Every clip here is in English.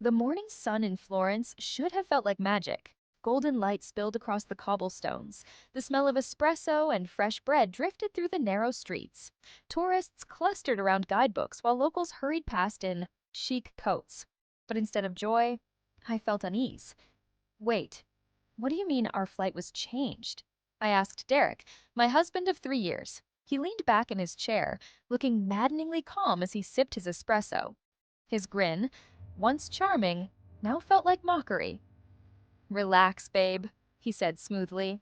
The morning sun in Florence should have felt like magic. Golden light spilled across the cobblestones. The smell of espresso and fresh bread drifted through the narrow streets. Tourists clustered around guidebooks while locals hurried past in chic coats. But instead of joy, I felt unease. Wait, what do you mean our flight was changed? I asked Derek, my husband of 3 years. He leaned back in his chair, looking maddeningly calm as he sipped his espresso. His grin, once charming, now felt like mockery. Relax, babe, he said smoothly.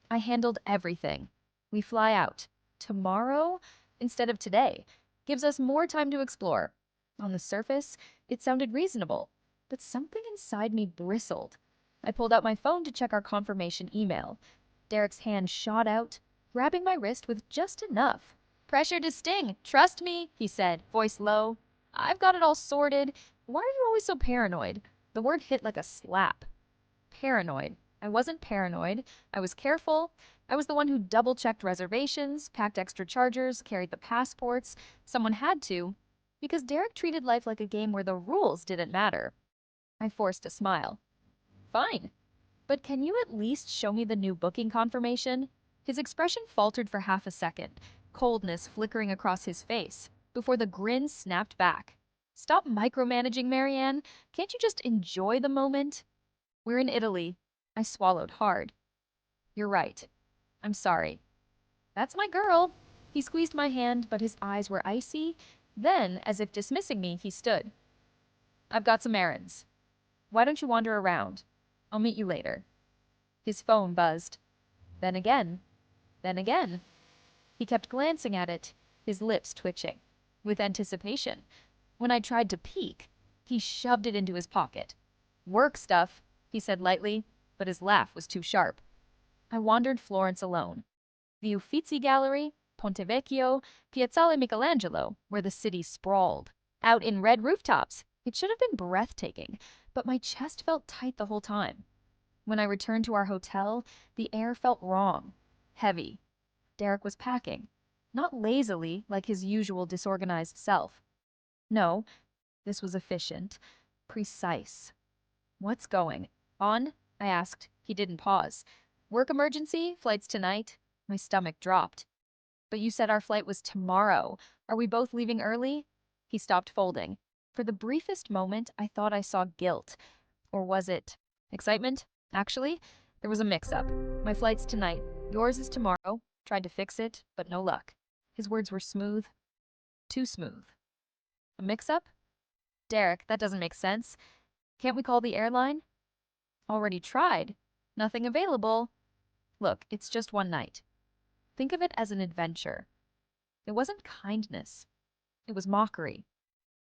I handled everything. We fly out. Tomorrow, instead of today, gives us more time to explore. On the surface, it sounded reasonable, but something inside me bristled. I pulled out my phone to check our confirmation email. Derek's hand shot out, grabbing my wrist with just enough. Pressure to sting, trust me, he said, voice low. I've got it all sorted. Why are you always so paranoid? The word hit like a slap. Paranoid. I wasn't paranoid. I was careful. I was the one who double-checked reservations, packed extra chargers, carried the passports. Someone had to, because Derek treated life like a game where the rules didn't matter. I forced a smile. Fine. But can you at least show me the new booking confirmation? His expression faltered for half a second, coldness flickering across his face, before the grin snapped back. Stop micromanaging, Maryanne. Can't you just enjoy the moment? We're in Italy. I swallowed hard. You're right. I'm sorry. That's my girl. He squeezed my hand, but his eyes were icy. Then, as if dismissing me, he stood. I've got some errands. Why don't you wander around? I'll meet you later. His phone buzzed. Then again. Then again. He kept glancing at it, his lips twitching, with anticipation. When I tried to peek, he shoved it into his pocket. Work stuff, he said lightly, but his laugh was too sharp. I wandered Florence alone. The Uffizi Gallery, Ponte Vecchio, Piazzale Michelangelo, where the city sprawled. Out in red rooftops, it should have been breathtaking, but my chest felt tight the whole time. When I returned to our hotel, the air felt wrong, heavy. Derek was packing, not lazily like his usual disorganized self. No, this was efficient, precise. What's going on? I asked. He didn't pause. Work emergency? Flights tonight? My stomach dropped. But you said our flight was tomorrow. Are we both leaving early? He stopped folding. For the briefest moment, I thought I saw guilt. Or was it excitement? Actually, there was a mix-up. My flight's tonight. Yours is tomorrow. Tried to fix it, but no luck. His words were smooth. Too smooth. A mix-up? Derek, that doesn't make sense. Can't we call the airline? Already tried. Nothing available. Look, it's just one night. Think of it as an adventure. It wasn't kindness. It was mockery.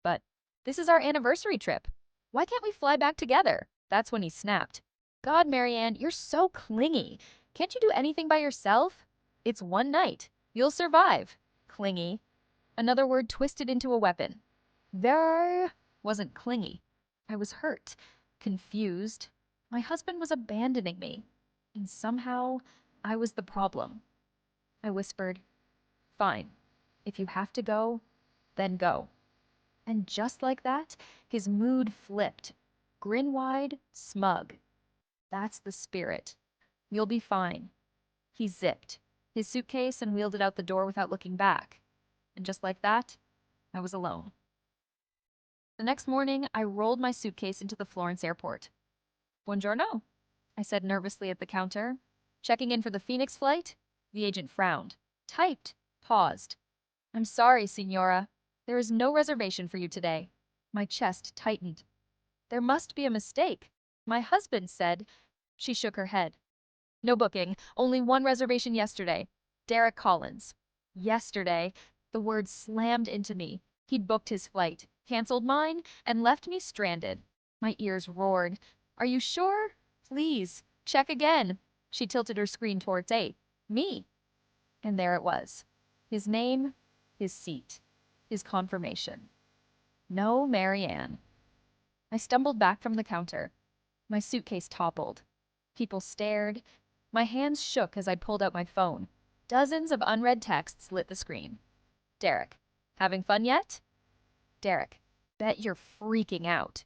But this is our anniversary trip. Why can't we fly back together? That's when he snapped. God, Maryanne, you're so clingy. Can't you do anything by yourself? It's one night. You'll survive. Clingy. Another word twisted into a weapon. There wasn't clingy. I was hurt, confused. My husband was abandoning me, and somehow I was the problem. I whispered, fine. If you have to go, then go. And just like that, his mood flipped. Grin wide, smug. That's the spirit. You'll be fine. He zipped his suitcase and wheeled it out the door without looking back. And just like that, I was alone. The next morning, I rolled my suitcase into the Florence airport. Buongiorno, I said nervously at the counter. Checking in for the Phoenix flight? The agent frowned, typed, paused. I'm sorry, signora. There is no reservation for you today. My chest tightened. There must be a mistake. My husband said. She shook her head. No booking, only one reservation yesterday. Derek Collins. Yesterday, the word slammed into me. He'd booked his flight, canceled mine, and left me stranded. My ears roared. Are you sure? Please, check again. She tilted her screen towards me. And there it was. His name, his seat, his confirmation. No, Maryanne. I stumbled back from the counter. My suitcase toppled. People stared. My hands shook as I pulled out my phone. Dozens of unread texts lit the screen. Derek, having fun yet? Derek, bet you're freaking out.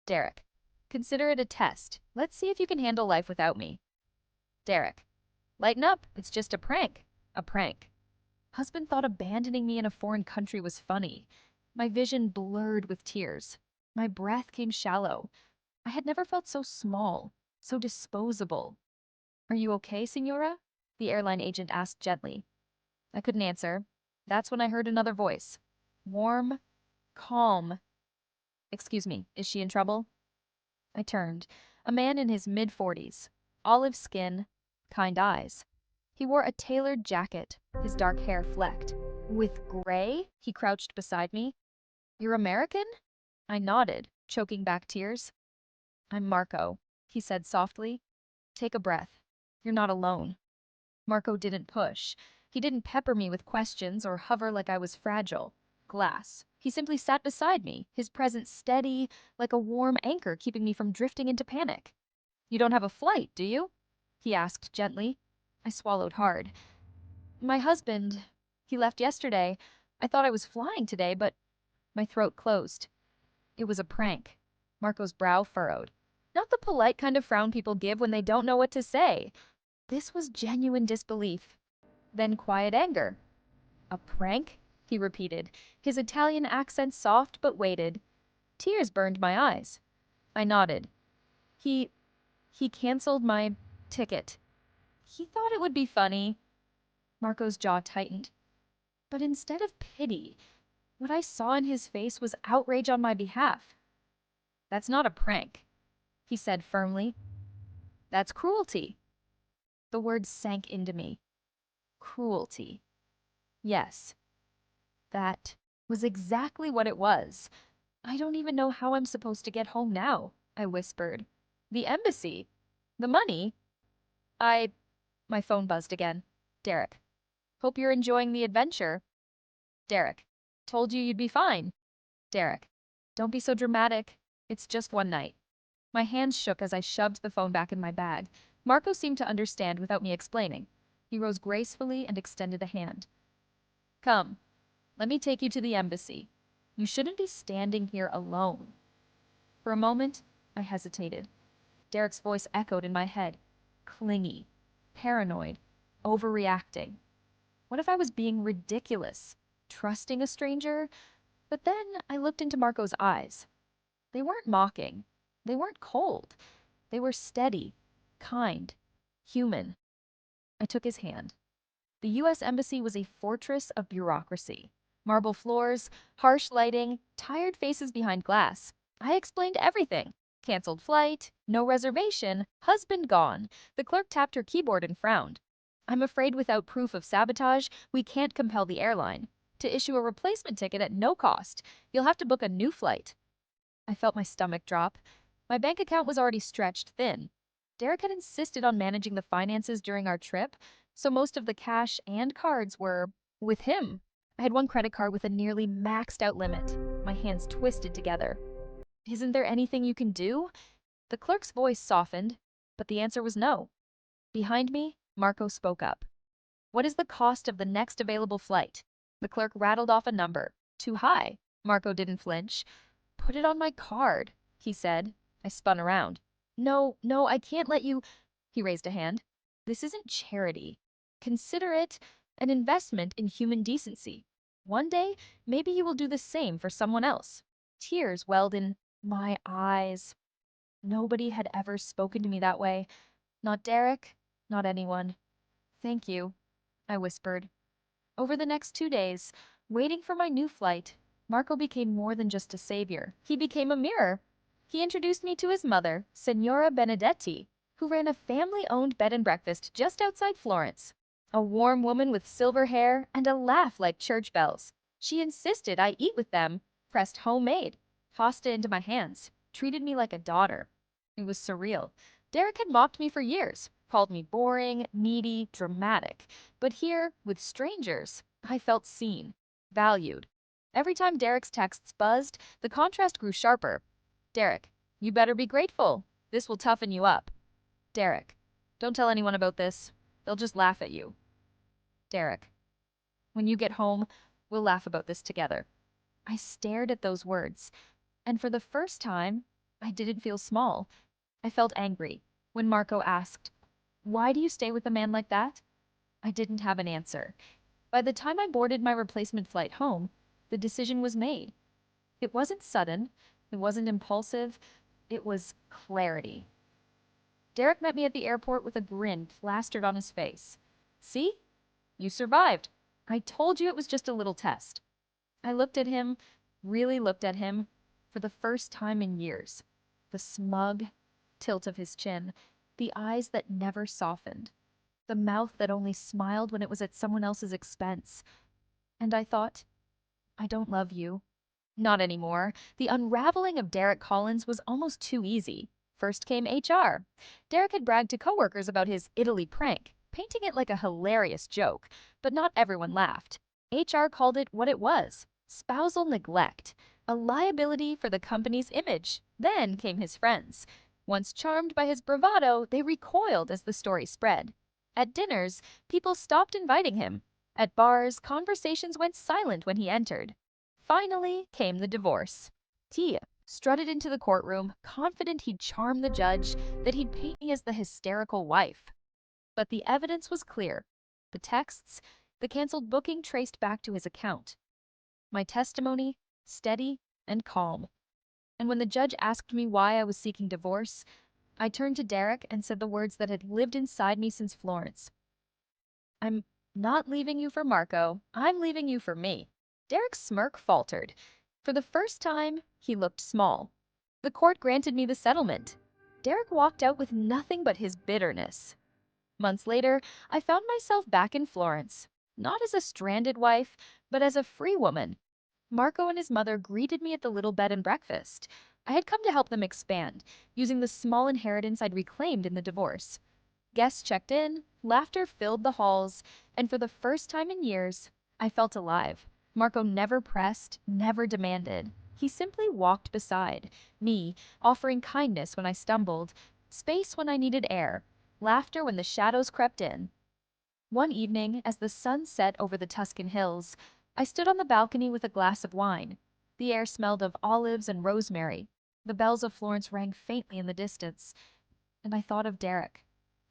Derek. Consider it a test. Let's see if you can handle life without me. Derek. Lighten up. It's just a prank. A prank. Husband thought abandoning me in a foreign country was funny. My vision blurred with tears. My breath came shallow. I had never felt so small, so disposable. Are you okay, Senora? The airline agent asked gently. I couldn't answer. That's when I heard another voice. Warm, calm. Excuse me, is she in trouble? I turned. A man in his mid-40s. Olive skin, kind eyes. He wore a tailored jacket, his dark hair flecked. With gray, he crouched beside me. You're American? I nodded, choking back tears. I'm Marco, he said softly. Take a breath. You're not alone. Marco didn't push. He didn't pepper me with questions or hover like I was fragile. Glass. He simply sat beside me, his presence steady, like a warm anchor keeping me from drifting into panic. You don't have a flight, do you? He asked gently. I swallowed hard. My husband, he left yesterday. I thought I was flying today, but my throat closed. It was a prank. Marco's brow furrowed. Not the polite kind of frown people give when they don't know what to say. This was genuine disbelief. Then quiet anger. A prank? He repeated, his Italian accent soft but weighted. Tears burned my eyes. I nodded. He canceled my ticket. He thought it would be funny. Marco's jaw tightened. But instead of pity, what I saw in his face was outrage on my behalf. That's not a prank, he said firmly. That's cruelty. The words sank into me. Cruelty. Yes, that was exactly what it was. I don't even know how I'm supposed to get home now, I whispered. The embassy? The money? I... My phone buzzed again. Derek. Hope you're enjoying the adventure. Derek. Told you you'd be fine. Derek. Don't be so dramatic. It's just one night. My hands shook as I shoved the phone back in my bag. Marco seemed to understand without me explaining. He rose gracefully and extended a hand. Come, let me take you to the embassy. You shouldn't be standing here alone. For a moment, I hesitated. Derek's voice echoed in my head. Clingy, paranoid, overreacting. What if I was being ridiculous, trusting a stranger? But then I looked into Marco's eyes. They weren't mocking. They weren't cold. They were steady, kind, human. I took his hand. The U.S. Embassy was a fortress of bureaucracy. Marble floors, harsh lighting, tired faces behind glass. I explained everything. Canceled flight, no reservation, husband gone. The clerk tapped her keyboard and frowned. I'm afraid without proof of sabotage, we can't compel the airline. To issue a replacement ticket at no cost, you'll have to book a new flight. I felt my stomach drop. My bank account was already stretched thin. Derek had insisted on managing the finances during our trip, so most of the cash and cards were with him. I had one credit card with a nearly maxed out limit. My hands twisted together. Isn't there anything you can do? The clerk's voice softened, but the answer was no. Behind me, Marco spoke up. What is the cost of the next available flight? The clerk rattled off a number. Too high. Marco didn't flinch. Put it on my card, he said. I spun around. No, I can't let you. He raised a hand. This isn't charity. Consider it an investment in human decency. One day, maybe you will do the same for someone else. Tears welled in my eyes. Nobody had ever spoken to me that way. Not Derek, not anyone. Thank you, I whispered. Over the next 2 days, waiting for my new flight, Marco became more than just a savior. He became a mirror. He introduced me to his mother, Signora Benedetti, who ran a family-owned bed and breakfast just outside Florence. A warm woman with silver hair and a laugh like church bells. She insisted I eat with them, pressed homemade, pasta into my hands, treated me like a daughter. It was surreal. Derek had mocked me for years, called me boring, needy, dramatic. But here, with strangers, I felt seen, valued. Every time Derek's texts buzzed, the contrast grew sharper. Derek, you better be grateful. This will toughen you up. Derek, don't tell anyone about this. They'll just laugh at you. Derek, when you get home, we'll laugh about this together. I stared at those words, and for the first time, I didn't feel small. I felt angry. When Marco asked, "Why do you stay with a man like that?" I didn't have an answer. By the time I boarded my replacement flight home, the decision was made. It wasn't sudden, it wasn't impulsive, it was clarity. Derek met me at the airport with a grin plastered on his face. "See? You survived. I told you it was just a little test." I looked at him, really looked at him, for the first time in years. The smug tilt of his chin, the eyes that never softened, the mouth that only smiled when it was at someone else's expense. And I thought, I don't love you. Not anymore. The unraveling of Derek Collins was almost too easy. First came HR. Derek had bragged to coworkers about his Italy prank, painting it like a hilarious joke, but not everyone laughed. HR called it what it was: spousal neglect, a liability for the company's image. Then came his friends. Once charmed by his bravado, they recoiled as the story spread. At dinners, people stopped inviting him. At bars, conversations went silent when he entered. Finally came the divorce. Tia strutted into the courtroom, confident he'd charm the judge, that he'd paint me as the hysterical wife. But the evidence was clear. The texts, the canceled booking traced back to his account. My testimony, steady and calm. And when the judge asked me why I was seeking divorce, I turned to Derek and said the words that had lived inside me since Florence. "I'm not leaving you for Marco. I'm leaving you for me." Derek's smirk faltered. For the first time, he looked small. The court granted me the settlement. Derek walked out with nothing but his bitterness. Months later, I found myself back in Florence, not as a stranded wife, but as a free woman. Marco and his mother greeted me at the little bed and breakfast. I had come to help them expand, using the small inheritance I'd reclaimed in the divorce. Guests checked in, laughter filled the halls, and for the first time in years, I felt alive. Marco never pressed, never demanded. He simply walked beside me, offering kindness when I stumbled, space when I needed air, laughter when the shadows crept in. One evening, as the sun set over the Tuscan hills, I stood on the balcony with a glass of wine. The air smelled of olives and rosemary. The bells of Florence rang faintly in the distance, and I thought of Derek.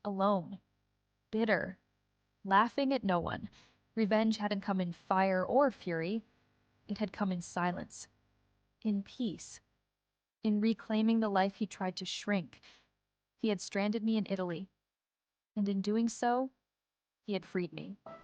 Alone, bitter, laughing at no one. Revenge hadn't come in fire or fury. It had come in silence, in peace, in reclaiming the life he tried to shrink. He had stranded me in Italy, and in doing so, he had freed me.